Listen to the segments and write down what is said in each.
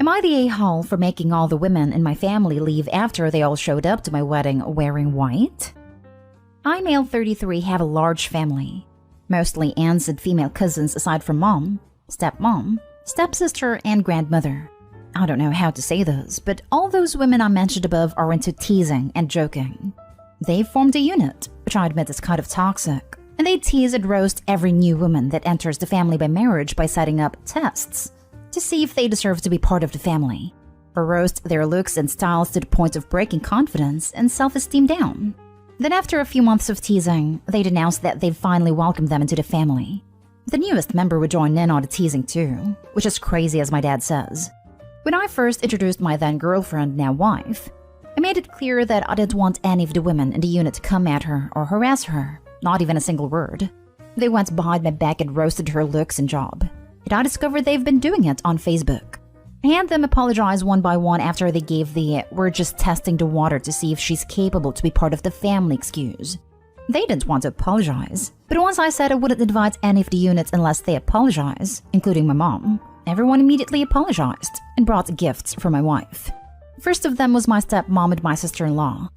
Am I the a-hole for making all the women in my family leave after they all showed up to my wedding wearing white? I, male 33, have a large family. Mostly aunts and female cousins aside from mom, stepmom, stepsister, and grandmother. I don't know how to say this, but all those women I mentioned above are into teasing and joking. They've formed a unit, which I admit is kind of toxic, and they tease and roast every new woman that enters the family by marriage by setting up tests to see if they deserve to be part of the family, or roast their looks and styles to the point of breaking confidence and self-esteem down. Then after a few months of teasing, they'd announce that they've finally welcomed them into the family. The newest member would join in on the teasing too, which is crazy as my dad says. When I first introduced my then girlfriend, now wife, I made it clear that I didn't want any of the women in the unit to come at her or harass her, not even a single word. They went behind my back and roasted her looks and job. And I discovered they've been doing it on Facebook. I had them apologize one by one after they gave the "we're just testing the water to see if she's capable to be part of the family" excuse. They didn't want to apologize, but once I said I wouldn't invite any of the units unless they apologize, including my mom, everyone immediately apologized and brought gifts for my wife. First of them was my stepmom and my sister-in-law.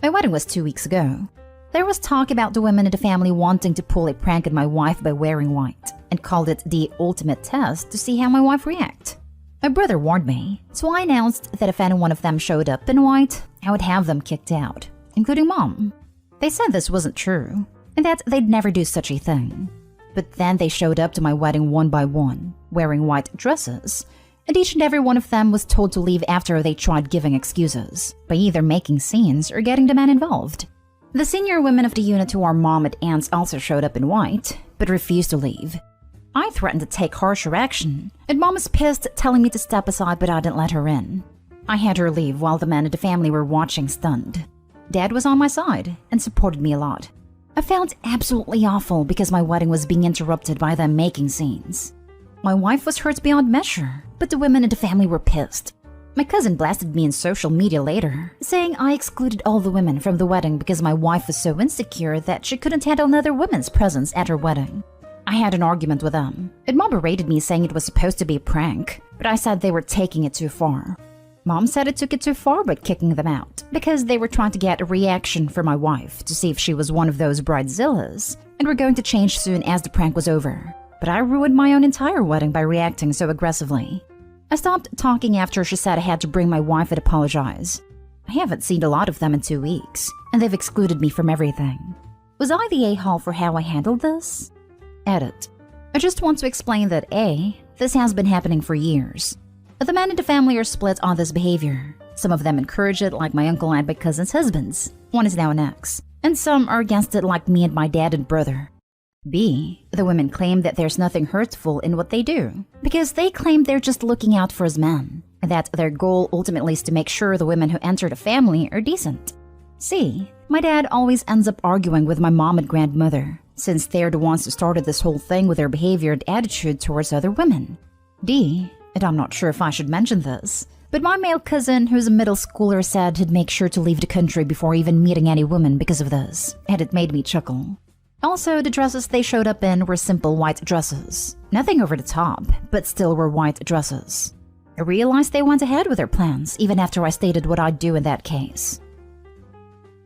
My wedding was 2 weeks ago. There was talk about the women in the family wanting to pull a prank on my wife by wearing white, and called it the ultimate test to see how my wife react. My brother warned me, so I announced that if any one of them showed up in white, I would have them kicked out, including mom. They said this wasn't true, and that they'd never do such a thing. But then they showed up to my wedding one by one, wearing white dresses, and each and every one of them was told to leave after they tried giving excuses, by either making scenes or getting the men involved. The senior women of the unit who are mom and aunts also showed up in white, but refused to leave. I threatened to take harsher action, and mom was pissed, telling me to step aside, but I didn't let her in. I had her leave while the men of the family were watching stunned. Dad was on my side and supported me a lot. I felt absolutely awful because my wedding was being interrupted by them making scenes. My wife was hurt beyond measure, but the women in the family were pissed. My cousin blasted me in social media later, saying I excluded all the women from the wedding because my wife was so insecure that she couldn't handle another woman's presence at her wedding. I had an argument with them, and mom berated me saying it was supposed to be a prank, but I said they were taking it too far. Mom said it took it too far by kicking them out, because they were trying to get a reaction from my wife to see if she was one of those BrideZillas, and were going to change soon as the prank was over. But I ruined my own entire wedding by reacting so aggressively. I stopped talking after she said I had to bring my wife and apologize. I haven't seen a lot of them in 2 weeks, and they've excluded me from everything. Was I the a-hole for how I handled this? Edit. I just want to explain that A, this has been happening for years. The men in the family are split on this behavior. Some of them encourage it, like my uncle and my cousin's husbands. One is now an ex. And some are against it, like me and my dad and brother. B, the women claim that there's nothing hurtful in what they do, because they claim they're just looking out for us men, and that their goal ultimately is to make sure the women who enter the family are decent. C, my dad always ends up arguing with my mom and grandmother, since they're the ones who started this whole thing with their behavior and attitude towards other women. D, and I'm not sure if I should mention this, but my male cousin, who's a middle schooler, said he'd make sure to leave the country before even meeting any woman because of this, and it made me chuckle. Also, the dresses they showed up in were simple white dresses. Nothing over the top, but still were white dresses. I realized they went ahead with their plans, even after I stated what I'd do in that case.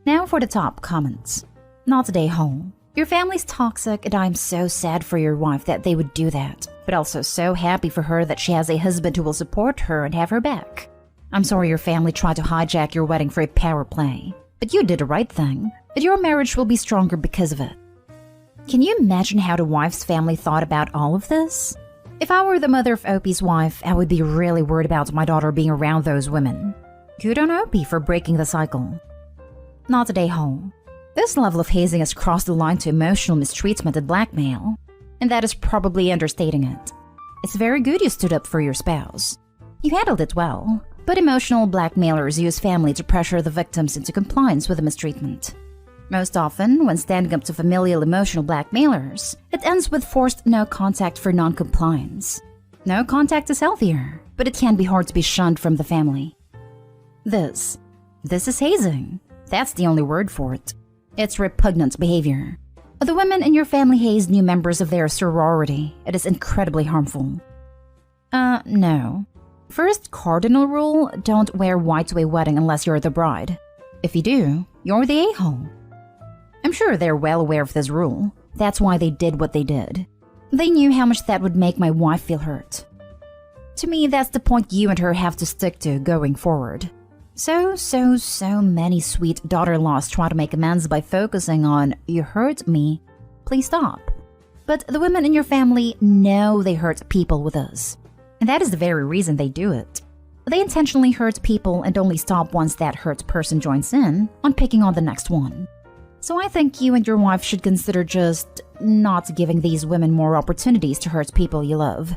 Now for the top comments. Not today, hole. Your family's toxic, and I'm so sad for your wife that they would do that, but also so happy for her that she has a husband who will support her and have her back. I'm sorry your family tried to hijack your wedding for a power play, but you did the right thing, and your marriage will be stronger because of it. Can you imagine how the wife's family thought about all of this? If I were the mother of Opie's wife, I would be really worried about my daughter being around those women. Good on Opie for breaking the cycle. Not today, hole. This level of hazing has crossed the line to emotional mistreatment and blackmail, and that is probably understating it. It's very good you stood up for your spouse. You handled it well, but emotional blackmailers use family to pressure the victims into compliance with the mistreatment. Most often, when standing up to familial emotional blackmailers, it ends with forced no contact for non-compliance. No contact is healthier, but it can be hard to be shunned from the family. This is hazing. That's the only word for it. It's repugnant behavior. The women in your family haze new members of their sorority. It is incredibly harmful. No. First cardinal rule, don't wear white to a wedding unless you're the bride. If you do, you're the a-hole. I'm sure they're well aware of this rule. That's why they did what they did. They knew how much that would make my wife feel hurt. To me, that's the point you and her have to stick to going forward. So many sweet daughter-in-laws try to make amends by focusing on, you hurt me, please stop. But the women in your family know they hurt people with us. And that is the very reason they do it. They intentionally hurt people and only stop once that hurt person joins in on picking on the next one. So I think you and your wife should consider just not giving these women more opportunities to hurt people you love.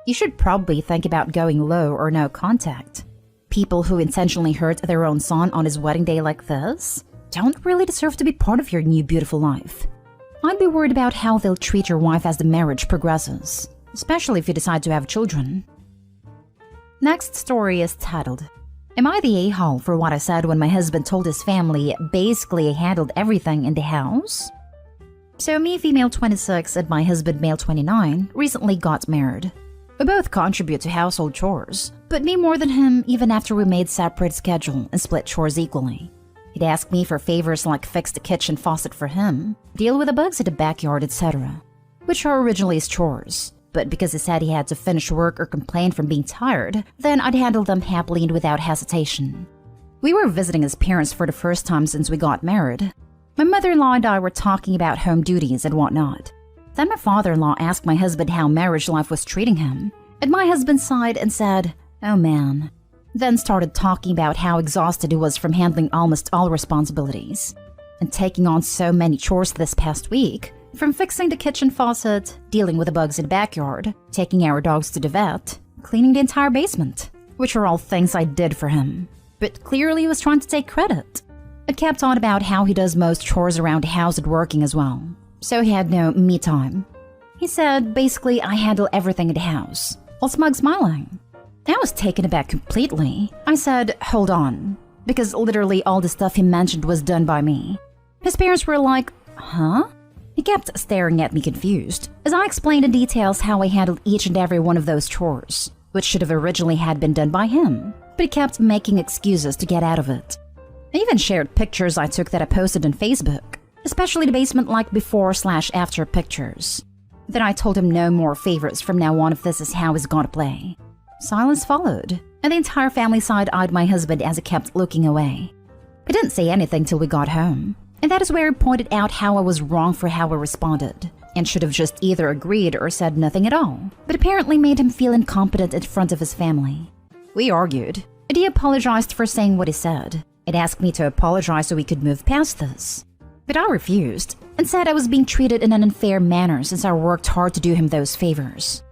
You should probably think about going low or no contact. People who intentionally hurt their own son on his wedding day like this don't really deserve to be part of your new beautiful life. I'd be worried about how they'll treat your wife as the marriage progresses, especially if you decide to have children. Next story is titled, Am I the a-hole for what I said when my husband told his family basically I handled everything in the house? So me, female 26, and my husband, male 29, recently got married. We both contribute to household chores, but me more than him even after we made separate schedule and split chores equally. He'd ask me for favors like fix the kitchen faucet for him, deal with the bugs in the backyard, etc., which are originally his chores. But because he said he had to finish work or complain from being tired, then I'd handle them happily and without hesitation. We were visiting his parents for the first time since we got married. My mother-in-law and I were talking about home duties and whatnot. Then my father-in-law asked my husband how marriage life was treating him, and my husband sighed and said, "Oh man." Then started talking about how exhausted he was from handling almost all responsibilities and taking on so many chores this past week, from fixing the kitchen faucet, dealing with the bugs in the backyard, taking our dogs to the vet, cleaning the entire basement, which are all things I did for him. But clearly he was trying to take credit. It kept on about how he does most chores around the house and working as well, so he had no me time. He said, basically, I handle everything in the house, all smug smiling. I was taken aback completely. I said, hold on, because literally all the stuff he mentioned was done by me. His parents were like, huh? He kept staring at me confused, as I explained in details how I handled each and every one of those chores, which should have originally had been done by him, but he kept making excuses to get out of it. I even shared pictures I took that I posted on Facebook, especially the basement like before/after pictures. Then I told him no more favors from now on if this is how he's gonna play. Silence followed, and the entire family side-eyed my husband as he kept looking away. I didn't say anything till we got home, and that is where he pointed out how I was wrong for how I responded, and should have just either agreed or said nothing at all, but apparently made him feel incompetent in front of his family. We argued, and he apologized for saying what he said, and asked me to apologize so we could move past this. But I refused, and said I was being treated in an unfair manner since I worked hard to do him those favors.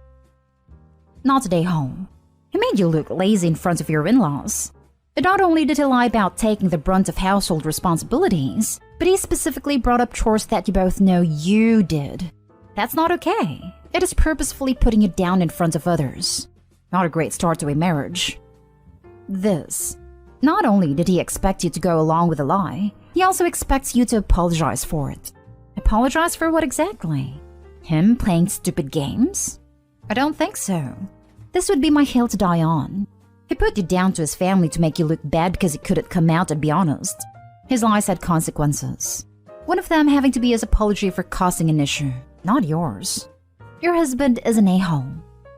Not today home. He made you look lazy in front of your in-laws. And not only did he lie about taking the brunt of household responsibilities, but he specifically brought up chores that you both know you did. That's not okay. It is purposefully putting you down in front of others. Not a great start to a marriage. This. Not only did he expect you to go along with a lie, he also expects you to apologize for it. Apologize for what exactly? Him playing stupid games? I don't think so. This would be my hill to die on. He put you down to his family to make you look bad because he couldn't come out and be honest. His lies had consequences. One of them having to be his apology for causing an issue, not yours. Your husband is an a-hole.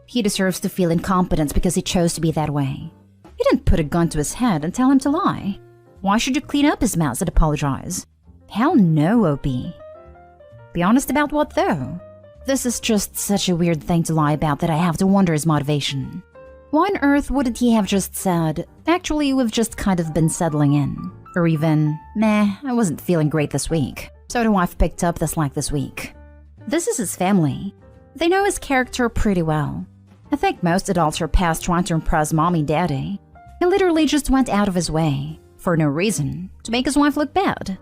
He deserves to feel incompetent because he chose to be that way. You didn't put a gun to his head and tell him to lie. Why should you clean up his mess and apologize? Hell no, OP. Be honest about what though? This is just such a weird thing to lie about that I have to wonder his motivation. Why on earth wouldn't he have just said, actually, we've just kind of been settling in? Or even, meh, I wasn't feeling great this week, so the wife picked up the slack this week. This is his family. They know his character pretty well. I think most adults are past trying to impress mommy and daddy. He literally just went out of his way, for no reason, to make his wife look bad.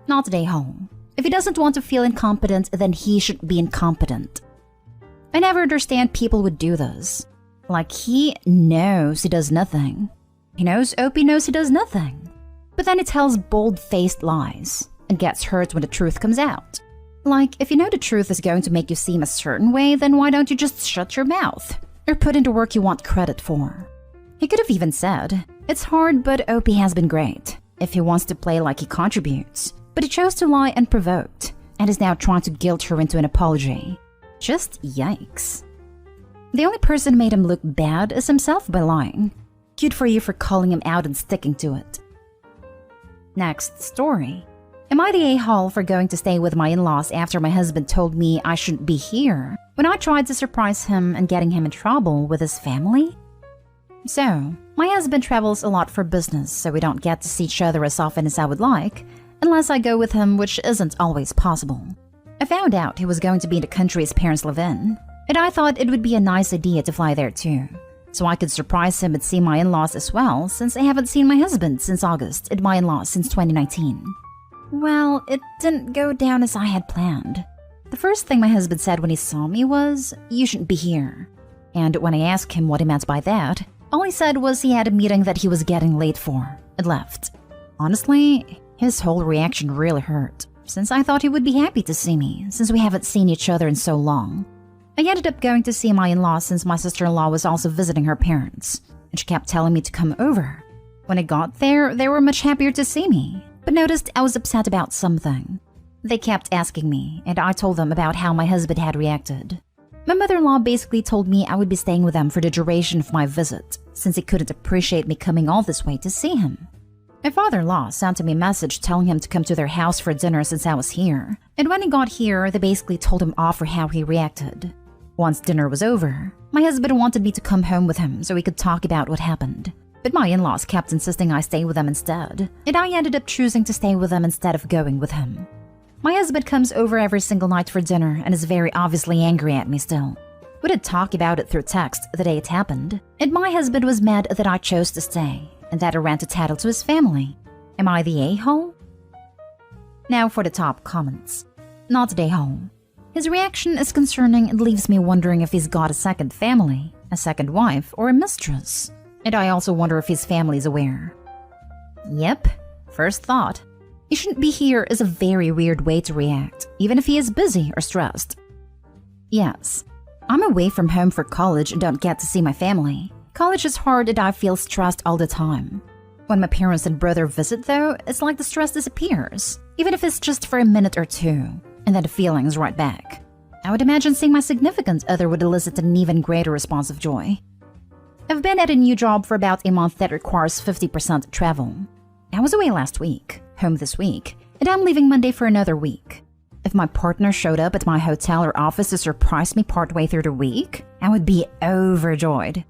Not today home. If he doesn't want to feel incompetent, then he should be incompetent. I never understand people would do this. Like he knows he does nothing. He knows Opie knows he does nothing. But then he tells bold-faced lies and gets hurt when the truth comes out. Like, if you know the truth is going to make you seem a certain way, then why don't you just shut your mouth? or put into work you want credit for. He could have even said, "It's hard, but OP has been great," if he wants to play like he contributes. But he chose to lie unprovoked and is now trying to guilt her into an apology. Just yikes. The only person who made him look bad is himself by lying. Good for you for calling him out and sticking to it. Next story. Am I the a-hole for going to stay with my in-laws after my husband told me I shouldn't be here when I tried to surprise him and getting him in trouble with his family? So, my husband travels a lot for business, so we don't get to see each other as often as I would like, unless I go with him, which isn't always possible. I found out he was going to be in the country his parents live in, and I thought it would be a nice idea to fly there too, so I could surprise him and see my in-laws as well, since I haven't seen my husband since August and my in-laws since 2019. Well, it didn't go down as I had planned. The first thing my husband said when he saw me was, "You shouldn't be here." And when I asked him what he meant by that, all he said was he had a meeting that he was getting late for and left. Honestly, his whole reaction really hurt, since I thought he would be happy to see me, since we haven't seen each other in so long. I ended up going to see my in-laws since my sister-in-law was also visiting her parents, and she kept telling me to come over. When I got there, they were much happier to see me, but noticed I was upset about something. They kept asking me, and I told them about how my husband had reacted. My mother-in-law basically told me I would be staying with them for the duration of my visit, since he couldn't appreciate me coming all this way to see him. My father-in-law sent me a message telling him to come to their house for dinner since I was here, and when he got here, they basically told him off for how he reacted. Once dinner was over, my husband wanted me to come home with him so we could talk about what happened. But my in-laws kept insisting I stay with them instead, and I ended up choosing to stay with them instead of going with him. My husband comes over every single night for dinner and is very obviously angry at me still. We did talk about it through text the day it happened, and my husband was mad that I chose to stay, and that I ran to tattle to his family. Am I the a-hole? Now for the top comments. Not the a-hole. His reaction is concerning and leaves me wondering if he's got a second family, a second wife, or a mistress. And I also wonder if his family is aware. Yep, first thought. "You shouldn't be here" is a very weird way to react, even if he is busy or stressed. Yes, I'm away from home for college and don't get to see my family. College is hard and I feel stressed all the time. When my parents and brother visit though, it's like the stress disappears, even if it's just for a minute or two, and then the feeling is right back. I would imagine seeing my significant other would elicit an even greater response of joy. I've been at a new job for about a month that requires 50% travel. I was away last week, home this week, and I'm leaving Monday for another week. If my partner showed up at my hotel or office to surprise me partway through the week, I would be overjoyed.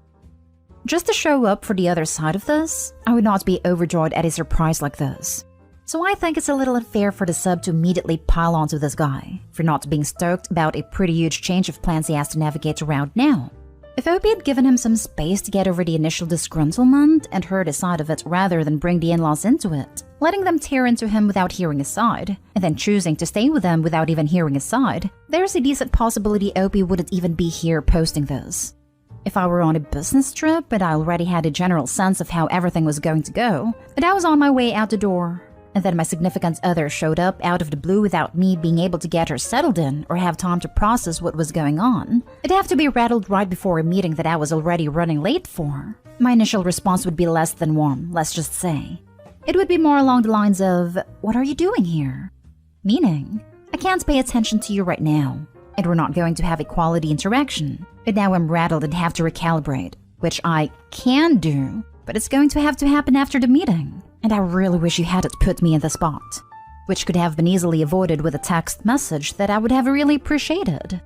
Just to show up for the other side of this, I would not be overjoyed at a surprise like this. So I think it's a little unfair for the sub to immediately pile onto this guy, for not being stoked about a pretty huge change of plans he has to navigate around now. If Opie had given him some space to get over the initial disgruntlement and heard his side of it rather than bring the in-laws into it, letting them tear into him without hearing his side, and then choosing to stay with them without even hearing his side, there's a decent possibility Opie wouldn't even be here posting this. If I were on a business trip and I already had a general sense of how everything was going to go, and I was on my way out the door, and then my significant other showed up out of the blue without me being able to get her settled in or have time to process what was going on, I'd have to be rattled right before a meeting that I was already running late for. My initial response would be less than warm, let's just say. It would be more along the lines of, "What are you doing here?" Meaning, "I can't pay attention to you right now, and we're not going to have a quality interaction. But now I'm rattled and have to recalibrate," which I can do, but it's going to have to happen after the meeting. And I really wish you hadn't put me in the spot, which could have been easily avoided with a text message that I would have really appreciated.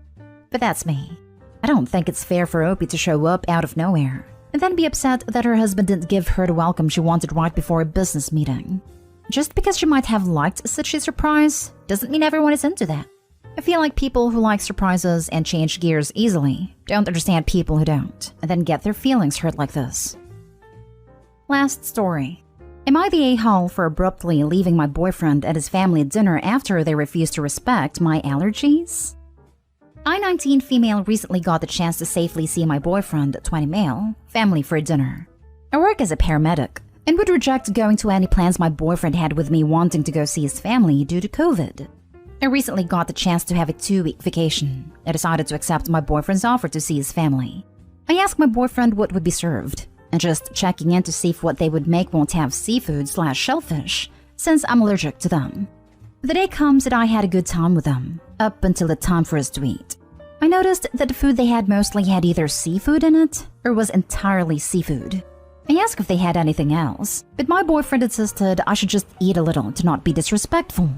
But that's me. I don't think it's fair for Opie to show up out of nowhere and then be upset that her husband didn't give her the welcome she wanted right before a business meeting. Just because she might have liked such a surprise doesn't mean everyone is into that. I feel like people who like surprises and change gears easily don't understand people who don't, and then get their feelings hurt like this. Last story. Am I the a-hole for abruptly leaving my boyfriend at his family dinner after they refused to respect my allergies? I, 19 female, recently got the chance to safely see my boyfriend, 20 male, family for dinner. I work as a paramedic and would reject going to any plans my boyfriend had with me wanting to go see his family due to COVID. I recently got the chance to have a 2-week vacation. I decided to accept my boyfriend's offer to see his family. I asked my boyfriend what would be served, and just checking in to see if what they would make won't have seafood/shellfish, since I'm allergic to them. The day comes and I had a good time with them, up until the time for us to eat. I noticed that the food they had mostly had either seafood in it, or was entirely seafood. I asked if they had anything else, but my boyfriend insisted I should just eat a little to not be disrespectful.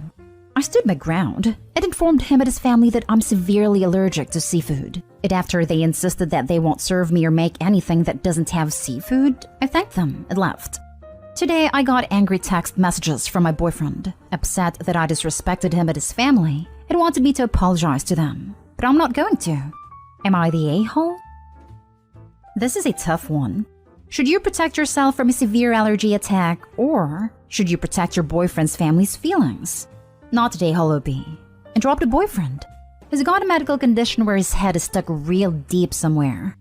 I stood my ground and informed him and his family that I'm severely allergic to seafood. And after they insisted that they won't serve me or make anything that doesn't have seafood, I thanked them and left. Today, I got angry text messages from my boyfriend, upset that I disrespected him and his family, and wanted me to apologize to them. But I'm not going to. Am I the a-hole? This is a tough one. Should you protect yourself from a severe allergy attack, or should you protect your boyfriend's family's feelings? Not today, Hollow B. And drop the boyfriend. He's got a medical condition where his head is stuck real deep somewhere.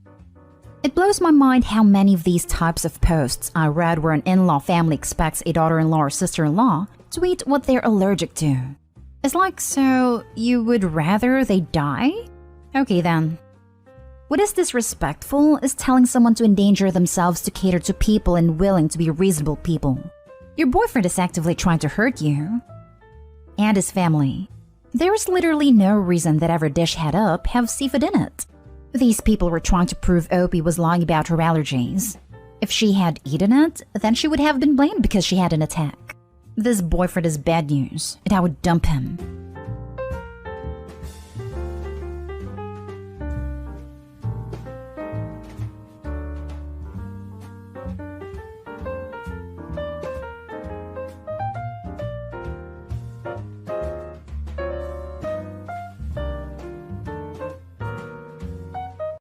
It blows my mind how many of these types of posts I read where an in-law family expects a daughter-in-law or sister-in-law to eat what they're allergic to. It's like, so you would rather they die? Okay then. What is disrespectful is telling someone to endanger themselves to cater to people and willing to be reasonable people. Your boyfriend is actively trying to hurt you. And his family. There is literally no reason that every dish had up have seafood in it. These people were trying to prove Opie was lying about her allergies. If she had eaten it, then she would have been blamed because she had an attack. This boyfriend is bad news, and I would dump him.